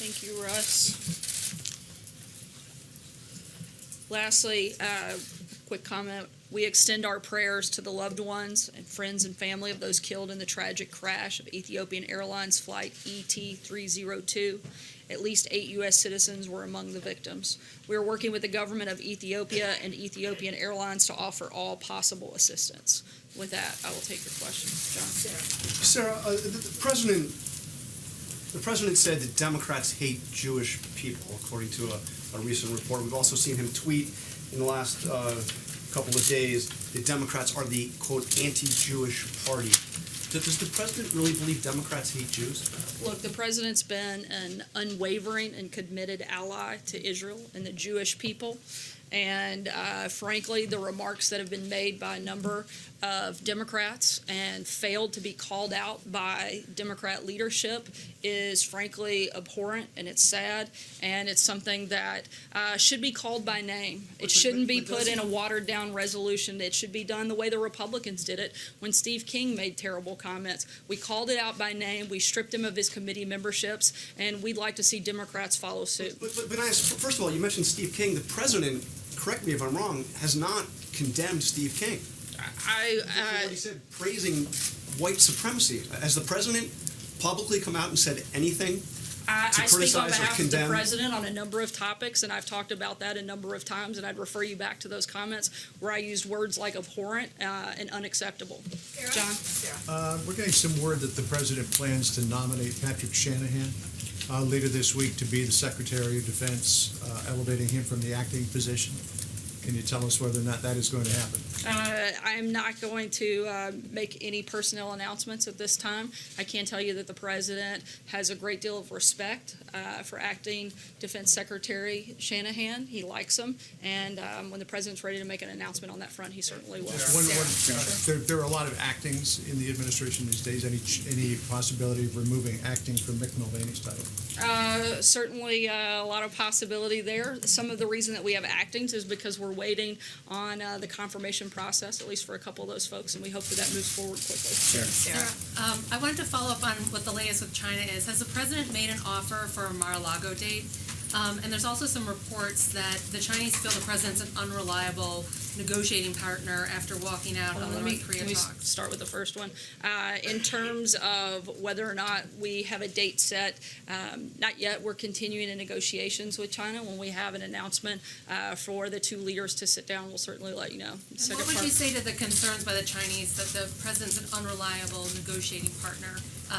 Thank you, Russ. Lastly, quick comment. We extend our prayers to the loved ones and friends and family of those killed in the tragic crash of Ethiopian Airlines Flight ET-302. At least 8 U.S. citizens were among the victims. We are working with the government of Ethiopia and Ethiopian Airlines to offer all possible assistance. With that, I will take your question. John. Sarah, the president said that Democrats hate Jewish people, according to a recent report. We've also seen him tweet in the last couple of days that Democrats are the, quote, anti-Jewish party. Does the president really believe Democrats hate Jews? Look, the president's been an unwavering and committed ally to Israel and the Jewish people. And frankly, the remarks that have been made by a number of Democrats and failed to be called out by Democrat leadership is frankly abhorrent, and it's sad, and it's something that should be called by name. It shouldn't be put in a watered-down resolution. It should be done the way the Republicans did it when Steve King made terrible comments. We called it out by name. We stripped him of his committee memberships, and we'd like to see Democrats follow suit. But first of all, you mentioned Steve King. The president, correct me if I'm wrong, has not condemned Steve King. What he said, praising white supremacy. Has the president publicly come out and said anything I to speak on criticize or behalf of the condemn? president on a number of topics, and I've talked about that a number of times, and I'd refer you back to those comments where I used words like abhorrent and unacceptable. John? We're getting some word that the president plans to nominate Patrick Shanahan later this week to be the Secretary of Defense, elevating him from the acting position. Can you tell us whether or not that is going to happen? I'm not going to make any personnel announcements at this time. I can tell you that the president has a great deal of respect for acting Defense Secretary Shanahan. He likes him, and when the president's ready to make an announcement on that front, he certainly will. There are a lot of actings in the administration these days. Any possibility of removing acting from Mick Mulvaney's title? Certainly a lot of possibility there. Some of the reason that we have actings is because we're waiting on the confirmation process, at least for a couple of those folks, and we hope that moves forward quickly. Sarah, I wanted to follow up on what the latest with China is. Has the president made an offer for a Mar-a-Lago date? And there's also some reports that the Chinese feel the president's an unreliable negotiating partner after walking out on the North Korea talks. Let me start with the first one. In terms of whether or not we have a date set, not yet. We're continuing in negotiations with China. When we have an announcement for the two leaders to sit down, we'll certainly let you know. And what would you say to the concerns by the Chinese that the president's an unreliable negotiating partner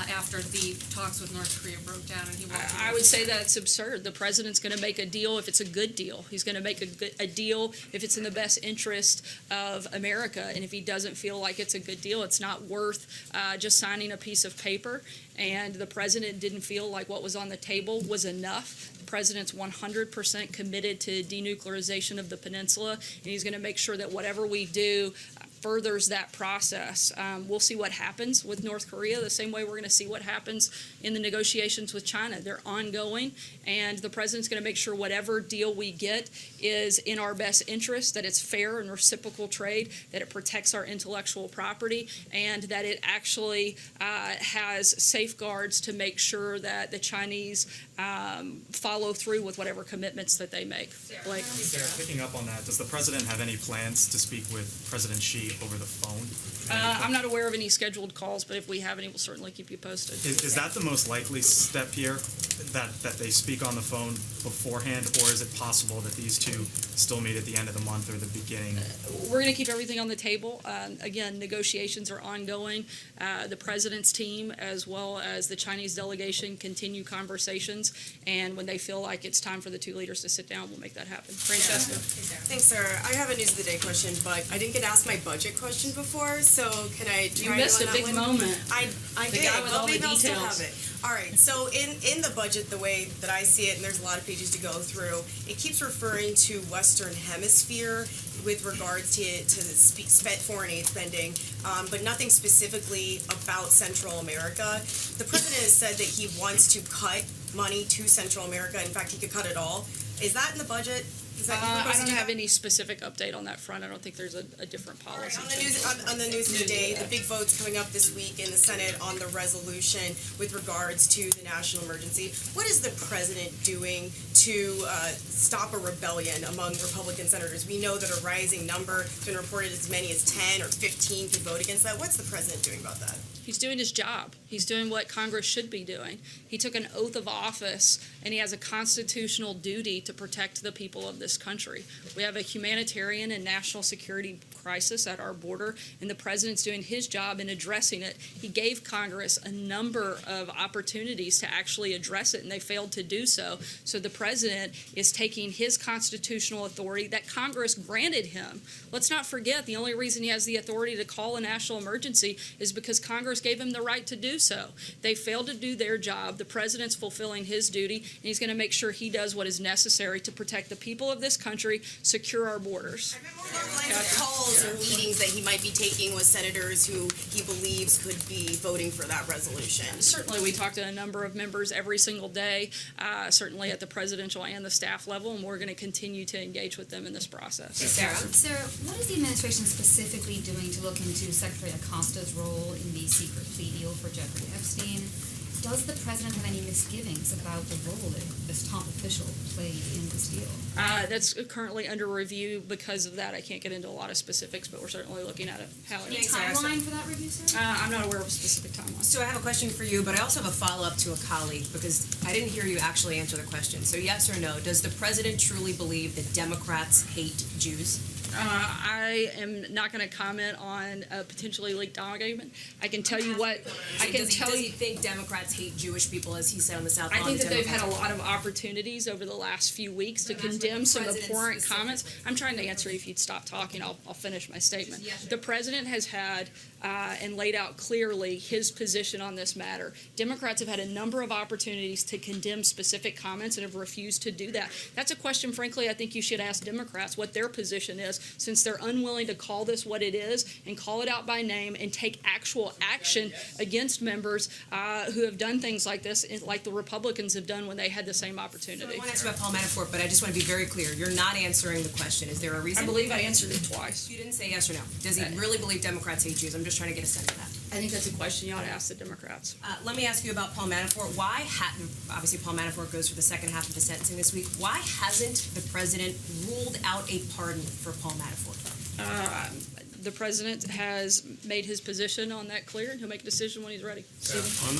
after the talks with North Korea broke down and he walked away? I would say that's absurd. The president's going to make a deal if it's a good deal. He's going to make a deal if it's in the best interest of America. And if he doesn't feel like it's a good deal, it's not worth just signing a piece of paper. And the president didn't feel like what was on the table was enough. The president's 100% committed to denuclearization of the peninsula, and he's going to make sure that whatever we do furthers that process. We'll see what happens with North Korea the same way we're going to see what happens in the negotiations with China. They're ongoing, and the president's going to make sure whatever deal we get is in our best interest, that it's fair and reciprocal trade, that it protects our intellectual property, and that it actually has safeguards to make sure that the Chinese follow through with whatever commitments that they make. Blake? Sarah, picking up on that, does the president have any plans to speak with President Xi over the phone? I'm not aware of any scheduled calls, but if we have any, we'll certainly keep you posted. Is that the most likely step here, that they speak on the phone beforehand, or is it possible that these two still meet at the end of the month or the beginning? We're going to keep everything on the table. Again, negotiations are ongoing. The president's team, as well as the Chinese delegation, continue conversations, and when they feel like it's time for the two leaders to sit down, we'll make that happen. Francesca? Thanks, Sarah. I have a news of the day question, but I didn't get asked my budget question before, so can I try You missed on a that big one? moment. I The did, guy with but all the maybe I'll still details. have it. All right, so in the budget, the way that I see it, and there's a lot of pages to go through, it keeps referring to Western Hemisphere with regards to foreign aid spending, but nothing specifically about Central America. The president has said that he wants to cut money to Central America. In fact, he could cut it all. Is that in the budget Is that you I proposed to don't do have that? any specific update on that front. I don't think there's a different All right, policy. on the news today, the big vote's coming up this week in the Senate on the resolution with regards to the national emergency. What is the president doing to stop a rebellion among Republican senators? We know that a rising number, it's been reported as many as 10 or 15 could vote against that. What's the president doing about that? He's doing his job. He's doing what Congress should be doing. He took an oath of office, and he has a constitutional duty to protect the people of this country. We have a humanitarian and national security crisis at our border, and the president's doing his job in addressing it. He gave Congress a number of opportunities to actually address it, and they failed to do so. So the president is taking his constitutional authority that Congress granted him. Let's not forget, the only reason he has the authority to call a national emergency is because Congress gave him the right to do so. They failed to do their job. The president's fulfilling his duty, and he's going to make sure he does what is necessary to protect the people of this country, secure our borders. I remember along the lines of calls or meetings that he might be taking with senators who he believes could be voting for that resolution. Certainly, we talk to a number of members every single day, certainly at the presidential and the staff level, and we're going to continue to engage with them in this process. Sarah? Sarah, what is the administration specifically doing to look into Secretary Acosta's role in the secret plea deal for Jeffrey Epstein? Does the president have any misgivings about the role that this top official played in this deal? That's currently under review. Because of that, I can't get into a lot of specifics, but we're certainly looking at it. How Any it, Sarah. timeline for that review, sir? I'm not aware of a specific timeline. So I have a question for you, but I also have a follow-up to a colleague because I didn't hear you actually answer the question. So yes or no, does the president truly believe that Democrats hate Jews? I am not going to comment on a potentially leaked document. I can tell you what I can Does tell he you. think Democrats hate Jewish people, as he said on the South I Lawn? think that they've had a Democrats- lot of opportunities over the last few weeks to I'm asking condemn the some president abhorrent specifically. comments. I'm trying to answer. If you'd stop talking, I'll finish my statement. Yes, The president has had and laid out clearly his position on this matter. Democrats have had a number of opportunities to condemn specific comments and have refused to do that. That's a question, frankly, I think you should ask Democrats what their position is, since they're unwilling to call this what it is and call it out by name and take actual action against members who have done things like this, like the Republicans have done when they had the same So I opportunity. want to ask about Paul Manafort, but I just want to be very clear. You're not answering the question. Is there a reason? I believe I answered it twice. You didn't say yes or no. Does he really believe Democrats hate Jews? I'm just trying to get a sense of that. I think that's a question you ought to ask the Democrats. Let me ask you about Paul Manafort. Why hadn't, obviously Paul Manafort goes for the second half of the sentencing this week. Why hasn't the president ruled out a pardon for Paul Manafort? The president has made his position on that clear, and he'll make a decision when he's ready.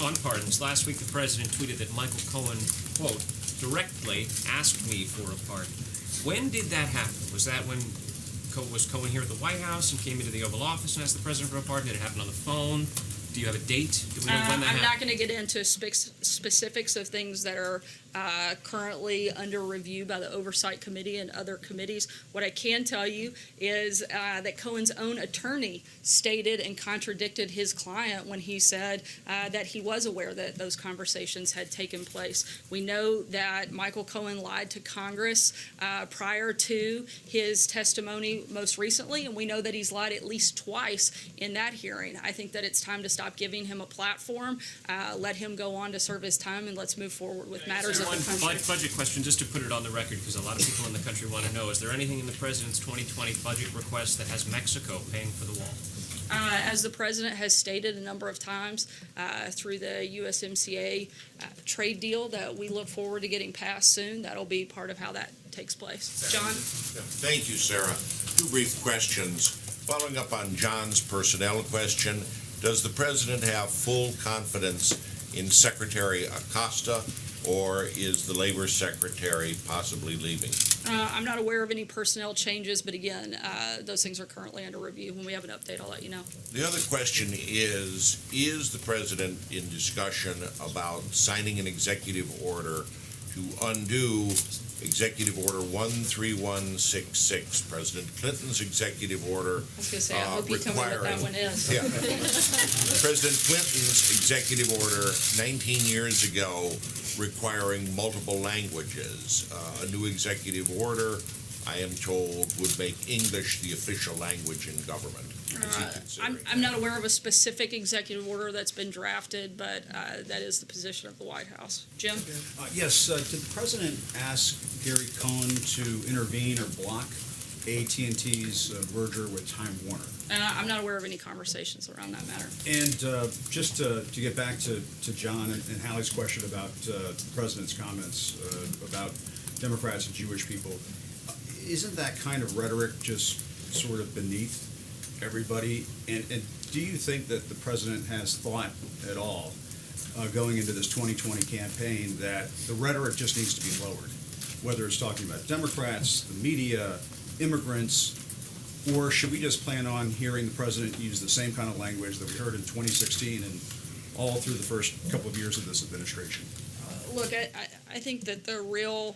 On pardons, last week the president tweeted that Michael Cohen, quote, directly asked me for a pardon. When did that happen? Was that when was Cohen here at the White House and came into the Oval Office and asked the president for a pardon? Did it happen on the phone? Do you have a date? Do we know when that I'm happened? not going to get into specifics of things that are currently under review by the Oversight Committee and other committees. What I can tell you is that Cohen's own attorney stated and contradicted his client when he said that he was aware that those conversations had taken place. We know that Michael Cohen lied to Congress prior to his testimony most recently, and we know that he's lied at least twice in that hearing. I think that it's time to stop giving him a platform, let him go on to serve his time, and let's move forward with matters of One the country. budget question, just to put it on the record, because a lot of people in the country want to know, is there anything in the president's 2020 budget request that has Mexico paying for the wall? As the president has stated a number of times through the USMCA trade deal that we look forward to getting passed soon, that'll be part of how that takes place. John? Thank you, Sarah. Two brief questions. Following up on John's personnel question, does the president have full confidence in Secretary Acosta, or is the Labor Secretary possibly leaving? I'm not aware of any personnel changes, but again, those things are currently under review. When we have an update, I'll let you know. The other question is the president in discussion about signing an executive order to undo Executive Order 13166, President Clinton's executive order I was going to say, I hope you tell me what that one is. Yeah. President Clinton's executive order 19 years ago requiring multiple languages, a new executive order. I am told, would make English the official language in government. Is he considering I'm that? not aware of a specific executive order that's been drafted, but that is the position of the White House. Jim? Yes, did the president ask Gary Cohn to intervene or block AT&T's merger with Time Warner? I'm not aware of any conversations around that matter. And just to get back to John and Hallie's question about the president's comments about Democrats and Jewish people, isn't that kind of rhetoric just sort of beneath everybody? And do you think that the president has thought at all going into this 2020 campaign that the rhetoric just needs to be lowered, whether it's talking about Democrats, the media, immigrants, or should we just plan on hearing the president use the same kind of language that we heard in 2016 and all through the first couple of years of this administration? Look, I think that the real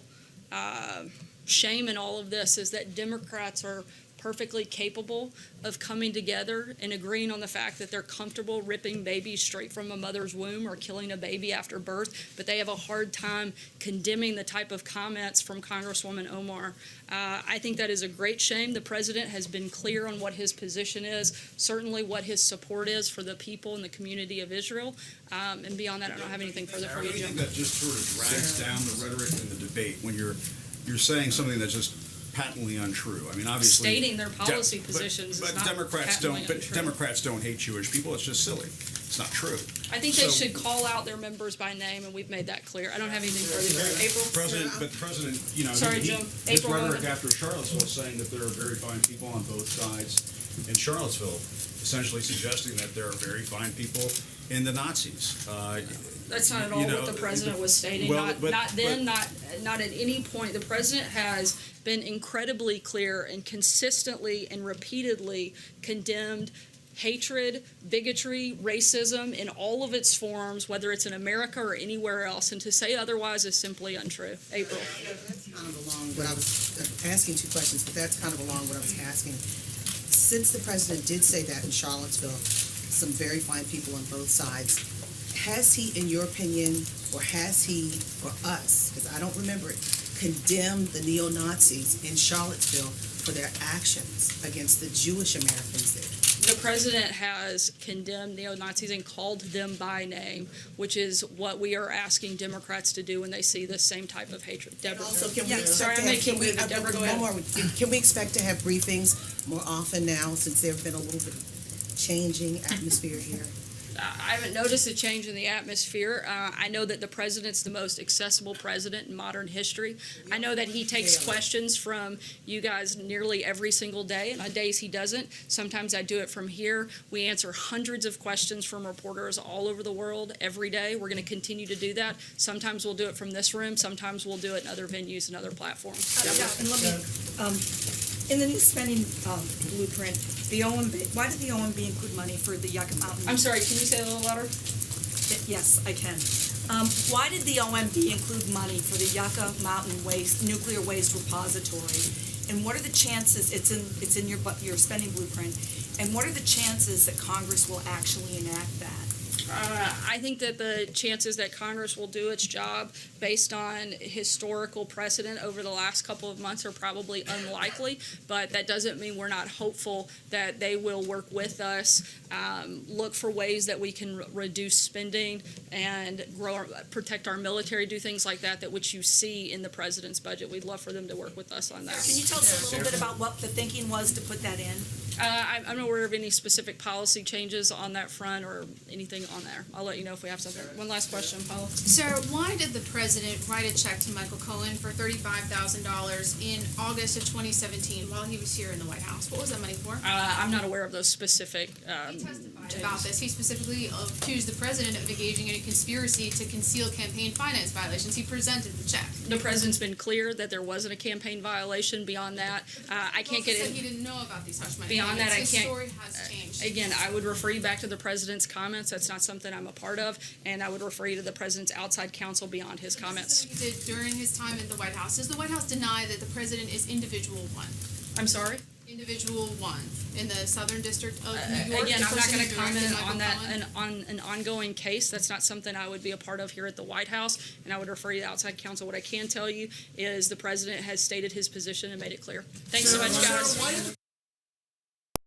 shame in all of this is that Democrats are perfectly capable of coming together and agreeing on the fact that they're comfortable ripping babies straight from a mother's womb or killing a baby after birth, but they have a hard time condemning the type of comments from Congresswoman Omar. I think that is a great shame. The president has been clear on what his position is, certainly what his support is for the people and the community of Israel. And beyond that, I don't have anything further for I you, really Jim. think that just sort of drags down the rhetoric in the debate when you're saying something that's just patently untrue. I mean, obviously Stating their policy positions but is not Democrats patently don't. But untrue. Democrats don't hate Jewish people. It's just silly. It's not true. I think they So- should call out their members by name, and we've made that clear. I don't have anything further. April? But the president, you know, Sorry, Jim. his April rhetoric Logan. after Charlottesville saying that there are very fine people on both sides in Charlottesville, essentially suggesting that there are very fine people in the Nazis. That's not at all You know, what the president was stating. well, Not, but- not then, not at any point. The president has been incredibly clear and consistently and repeatedly condemned hatred, bigotry, racism in all of its forms, whether it's in America or anywhere else. And to say otherwise is simply untrue. April. That's kind of along what I was asking, two questions, but that's kind of along what I was asking. Since the president did say that in Charlottesville, some very fine people on both sides, has he, in your opinion, or has he, for us, because I don't remember it, condemned the neo-Nazis in Charlottesville for their actions against the Jewish Americans there? The president has condemned neo-Nazis and called them by name, which is what we are asking Democrats to do when they see this same type of hatred. Deborah. Also, can we Yeah, expect sorry, to I'm have- making can we- movement. Deborah, go ahead. one more. Can we expect to have briefings more often now, since there have been a little bit of changing atmosphere here? I haven't noticed a change in the atmosphere. I know that the president's the most accessible president in modern history. I know that he takes questions from you guys nearly every single day, and on days he doesn't, sometimes I do it from here. We answer hundreds of questions from reporters all over the world every day. We're going to continue to do that. Sometimes we'll do it from this room. Sometimes we'll do it in other venues and other platforms. Yeah, and let me, in the new spending blueprint, the OMB, why did the OMB include money for the Yucca Mountain? I'm sorry, can you say it a little louder? Yes, I can. Why did the OMB include money for the Yucca Mountain nuclear waste repository? And what are the chances, it's in your spending blueprint, and what are the chances that Congress will actually enact that? I think that the chances that Congress will do its job based on historical precedent over the last couple of months are probably unlikely, but that doesn't mean we're not hopeful that they will work with us, look for ways that we can reduce spending and protect our military, do things like that which you see in the president's budget. We'd love for them to work with us on that. Can you tell us a little bit about what the thinking was to put that in? I'm not aware of any specific policy changes on that front or anything on there. I'll let you know if we have something. One last question, Paula. Sir, why did the president write a check to Michael Cohen for $35,000 in August of 2017 while he was here in the White House? What was that money for? I'm not aware of those specific He testified about this. He specifically accused the president of engaging in a conspiracy to conceal campaign finance violations. He presented the check. The president's been clear that there wasn't a campaign violation. Beyond that, I can't get He in. said he didn't know about these hush money Beyond that, payments. I His can't. story has changed. Again, I would refer you back to the president's comments. That's not something I'm a part of, and I would refer you to the president's outside counsel beyond his comments. He did during his time in the White House. Does the White House deny that the president is individual one? I'm sorry? Individual one in the Southern District of New York. Again, the I'm not person going who to directed comment Michael on that, Cohen. on an ongoing case. That's not something I would be a part of here at the White House, and I would refer you to outside counsel. What I can tell you is the president has stated his position and made it clear. Thanks so much, guys.